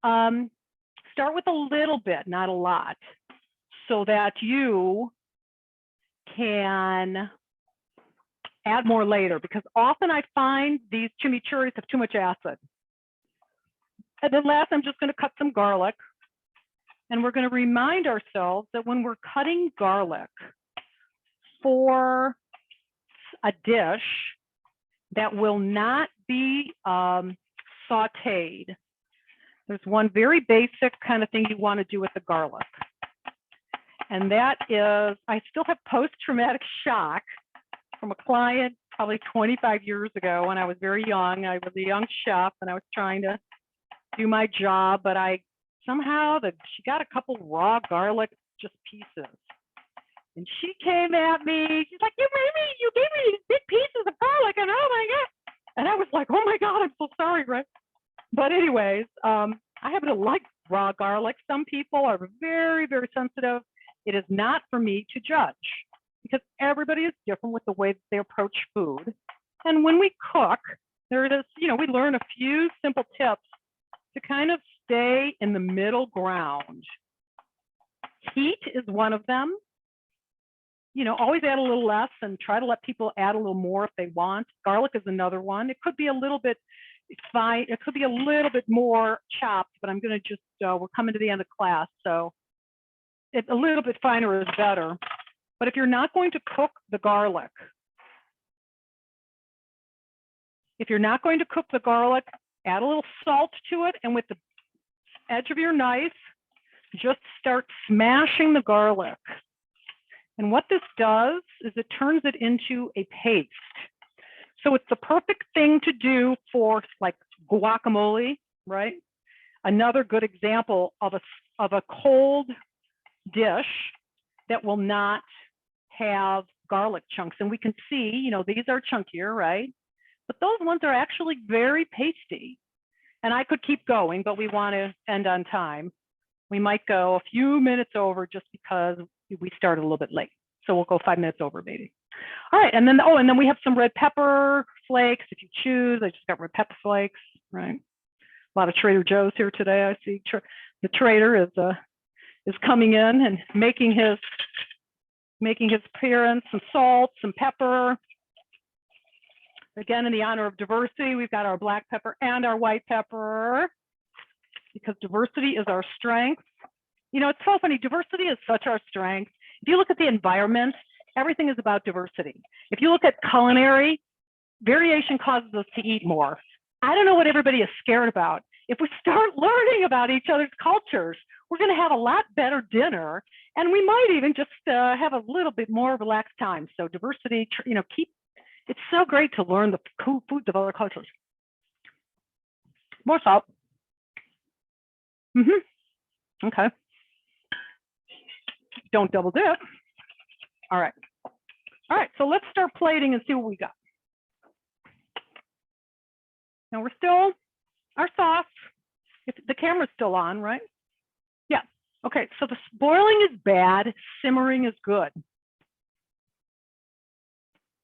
Start with a little bit, not a lot, so that you can add more later, because often I find these chimichurris have too much acid. And then last, I'm just going to cut some garlic. And we're going to remind ourselves that when we're cutting garlic for a dish that will not be sauteed, there's one very basic kind of thing you want to do with the garlic. And that is, I still have post-traumatic shock from a client probably 25 years ago when I was very young. I was a young chef and I was trying to do my job, but she got a couple raw garlic just pieces. And she came at me, she's like, you gave me these big pieces of garlic, and oh my God. And I was like, oh my God, I'm so sorry, right? But anyways, I happen to like raw garlic. Some people are very, very sensitive. It is not for me to judge, because everybody is different with the way that they approach food. And when we cook, there it is, we learn a few simple tips to kind of stay in the middle ground. Heat is one of them. Always add a little less and try to let people add a little more if they want. Garlic is another one. It could be a little bit fine. It could be a little bit more chopped, but I'm going to just, we're coming to the end of class. So a little bit finer is better. But if you're not going to cook the garlic, add a little salt to it, and with the edge of your knife, just start smashing the garlic. And what this does is it turns it into a paste. So it's the perfect thing to do for like guacamole, right? Another good example of a cold dish that will not have garlic chunks. And we can see, these are chunkier, right? but those ones are actually very pasty. And I could keep going, but we want to end on time. We might go a few minutes over just because we started a little bit late. So we'll go 5 minutes over maybe. All right, and then, oh, and then we have some red pepper flakes if you choose. I just got red pepper flakes, right? A lot of Trader Joe's here today. I see the trader is coming in and making his appearance. Some salt, some pepper. Again, in the honor of diversity, we've got our black pepper and our white pepper because diversity is our strength. You know, it's so funny. Diversity is such our strength. If you look at the environment, everything is about diversity. If you look at culinary, variation causes us to eat more. I don't know what everybody is scared about. If we start learning about each other's cultures, we're going to have a lot better dinner, and we might even just have a little bit more relaxed time. So diversity, you know, it's so great to learn the foods of other cultures. More salt. Okay. Don't double dip. All right. All right, so let's start plating and see what we got. Now we're still, our sauce, if the camera's still on, right? Yeah. Okay, so the boiling is bad, simmering is good.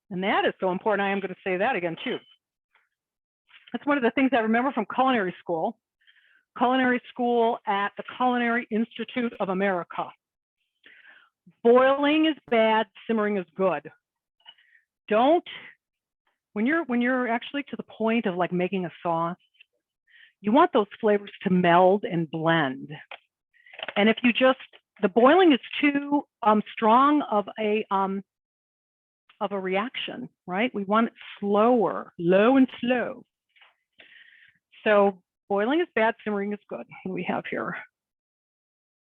And that is so important. I am going to say that again too. That's one of the things I remember from culinary school at the Culinary Institute of America. Boiling is bad, simmering is good. Don't, when you're actually to the point of like making a sauce, you want those flavors to meld and blend. And if you just, the boiling is too strong of a reaction, right? We want it slower, low and slow. So boiling is bad, simmering is good. What do we have here?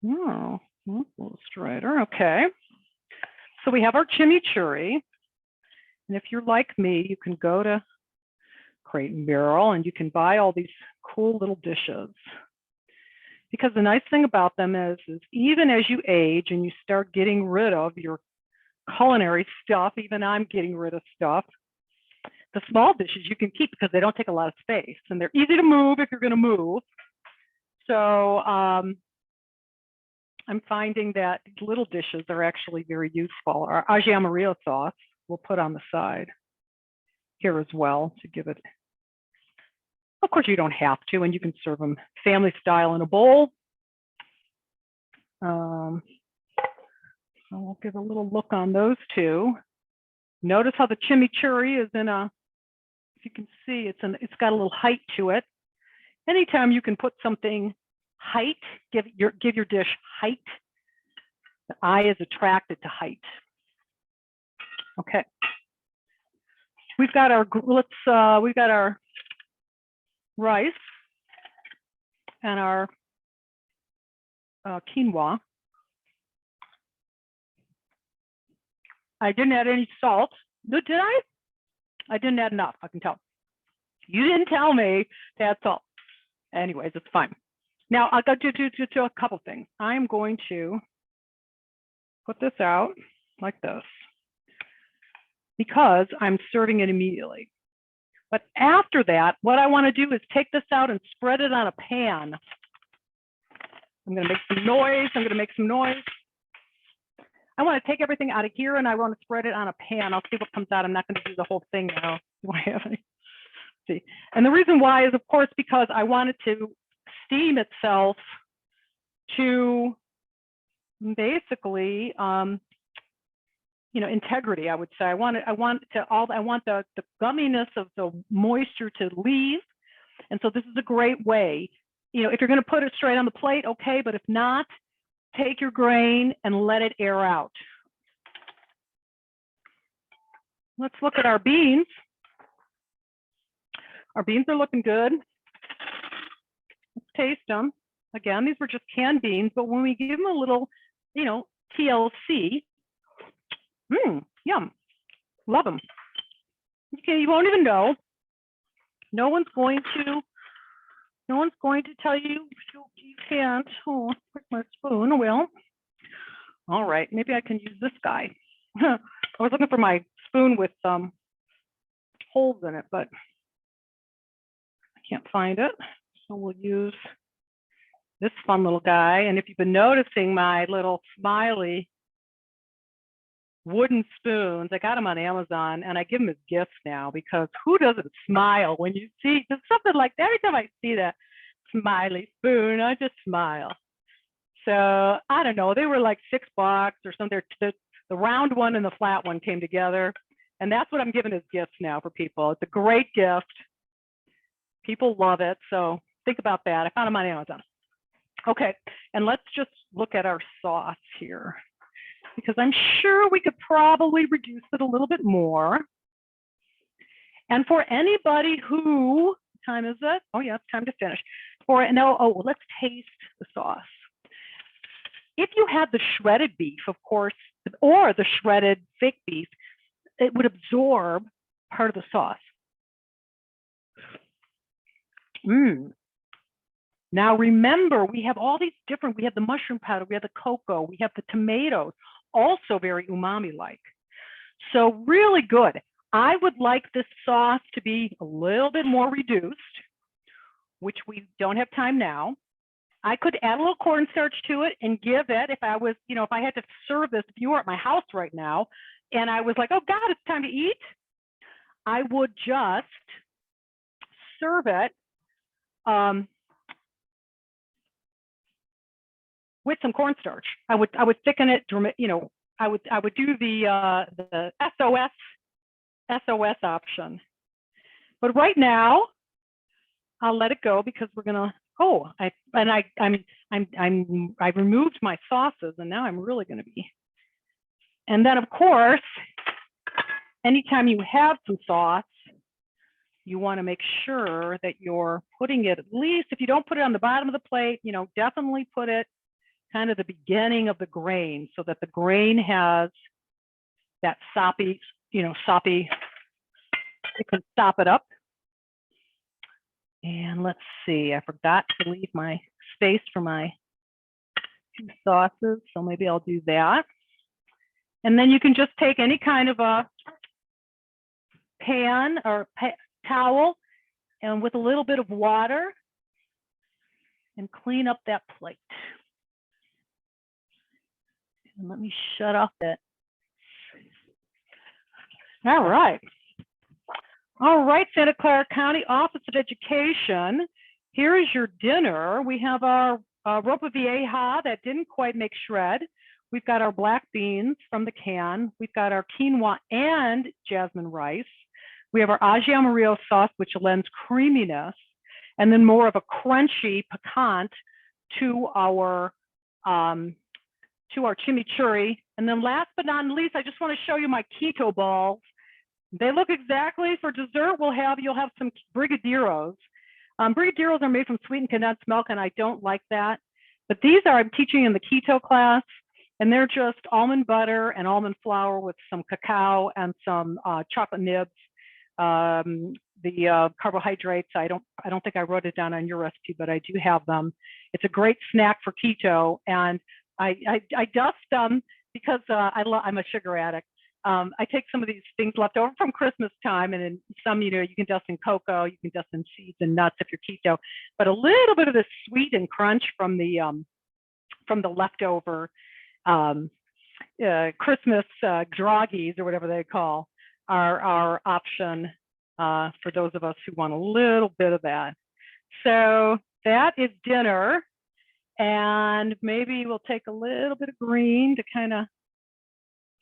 Oh, a little straighter, okay. So we have our chimichurri. And if you're like me, you can go to Crate and Barrel and you can buy all these cool little dishes. Because the nice thing about them is even as you age and you start getting rid of your culinary stuff, even I'm getting rid of stuff, the small dishes you can keep because they don't take a lot of space and they're easy to move if you're going to move. So I'm finding that these little dishes are actually very useful. Our Aji Amarillo sauce we'll put on the side here as well to give it. Of course, you don't have to, and you can serve them family style in a bowl. So we'll give a little look on those two. Notice how the chimichurri is in a, if you can see, it's got a little height to it. Anytime you can put something height, give your dish height. The eye is attracted to height. Okay. We've got our rice and our quinoa. I didn't add any salt. Did I? I didn't add enough, I can tell. You didn't tell me to add salt. Anyways, it's fine. Now I'll go to a couple things. I'm going to put this out like this because I'm serving it immediately. But after that, what I want to do is take this out and spread it on a pan. I'm going to make some noise. I want to take everything out of here and I want to spread it on a pan. I'll see what comes out. I'm not going to do the whole thing now. Do I have any? See. And the reason why is, of course, because I want it to steam itself to basically, integrity. I would say I want the gumminess of the moisture to leave, and so this is a great way. If you're going to put it straight on the plate, okay, but if not, take your grain and let it air out. Let's look at our beans. Our beans are looking good. Let's taste them. Again, these were just canned beans, but when we give them a little, TLC, yum, love them. Okay, you won't even know. No one's going to tell you you can't. Oh, quick, my spoon. Well, all right, maybe I can use this guy. I was looking for my spoon with holes in it, but I can't find it. So we'll use this fun little guy. And if you've been noticing my little smiley wooden spoons, I got them on Amazon and I give them as gifts now, because who doesn't smile when you see something like that? Every time I see that smiley spoon, I just smile. So I don't know, they were like $6 or something. The round one and the flat one came together, and that's what I'm giving as gifts now for people. It's a great gift. People love it. So think about that. I found them on Amazon. Okay, and let's just look at our sauce here, because I'm sure we could probably reduce it a little bit more. And for anybody who, what time is it? Oh yeah, it's time to finish. Let's taste the sauce. If you had the shredded beef, of course, or the shredded fake beef, it would absorb part of the sauce. Now remember, we have all these different, we have the mushroom powder, we have the cocoa, we have the tomatoes, also very umami-like. So really good. I would like this sauce to be a little bit more reduced, which we don't have time now. I could add a little cornstarch to it and give it, if I was, if I had to serve this, if you were at my house right now, and I was like, oh God, it's time to eat, I would just serve it with some cornstarch. I would thicken it, I would do the SOS option. But right now, I'll let it go, because we're gonna. I removed my sauces, and now I'm really gonna be. And then of course, anytime you have some sauce, you want to make sure that you're putting it, at least if you don't put it on the bottom of the plate, definitely put it kind of the beginning of the grain, so that the grain has that soppy, it can sop it up. And let's see, I forgot to leave my space for my 2 sauces, so maybe I'll do that. And then you can just take any kind of a pan or towel, and with a little bit of water, and clean up that plate. And let me shut off that. All right. All right, Santa Clara County Office of Education, here is your dinner. We have our Ropa Vieja that didn't quite make shred. We've got our black beans from the can. We've got our quinoa and jasmine rice. We have our aji amarillo sauce, which lends creaminess, and then more of a crunchy piquant to our chimichurri. And then last but not least, I just want to show you my keto balls. They look exactly, for dessert, you'll have some brigadeiros. Brigadeiros are made from sweetened condensed milk, and I don't like that. But these I'm teaching in the keto class, and they're just almond butter and almond flour with some cacao and some chocolate nibs. The carbohydrates, I don't think I wrote it down on your recipe, but I do have them. It's a great snack for keto, and I dust them because I'm a sugar addict. I take some of these things left over from Christmas time, and then some, you can dust in cocoa, you can dust in seeds and nuts if you're keto, but a little bit of the sweet and crunch from the leftover Christmas groggies, or whatever they call, are our option for those of us who want a little bit of that. So that is dinner, and maybe we'll take a little bit of green to kind of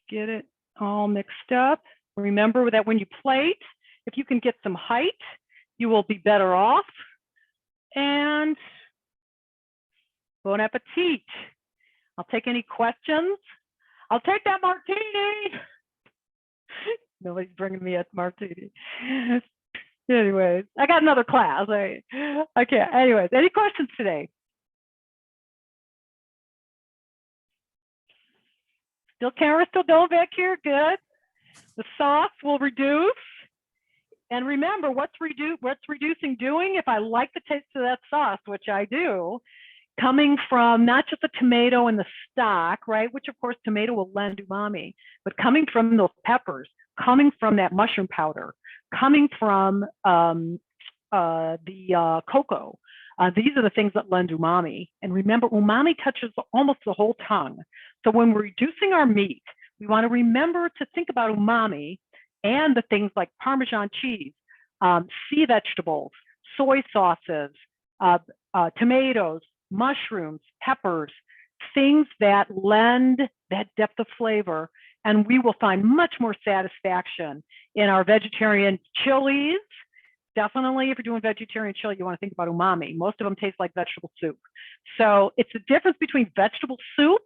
get it all mixed up. Remember that when you plate, if you can get some height, you will be better off. And bon appetit. I'll take any questions. I'll take that martini. Nobody's bringing me a martini. Anyways, I got another class. Okay. Anyways, any questions today? Camera still going back here? Good. The sauce will reduce. And remember, what's reducing doing? If I like the taste of that sauce, which I do, coming from not just the tomato and the stock, right? Which of course tomato will lend umami, but coming from those peppers, coming from that mushroom powder, coming from the cocoa. These are the things that lend umami. And remember, umami touches almost the whole tongue. So when we're reducing our meat, we want to remember to think about umami and the things like Parmesan cheese, sea vegetables, soy sauces, tomatoes, mushrooms, peppers, things that lend that depth of flavor. And we will find much more satisfaction in our vegetarian chilies. Definitely, if you're doing vegetarian chili, you want to think about umami. Most of them taste like vegetable soup. So it's the difference between vegetable soup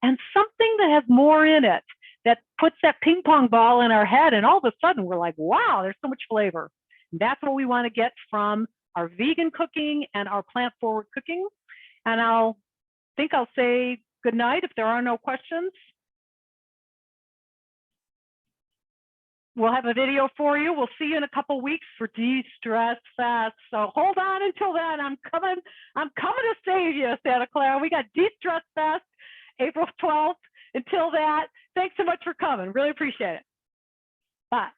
and something that has more in it, that puts that ping pong ball in our head, and all of a sudden we're like, wow, there's so much flavor. And that's what we want to get from our vegan cooking and our plant-forward cooking. And I'll say good night if there are no questions. We'll have a video for you. We'll see you in a couple weeks for De-Stress Fest. So hold on until then. I'm coming to save you, Santa Clara. We got De-Stress Fest, April 12th. Until that, thanks so much for coming. Really appreciate it. Bye.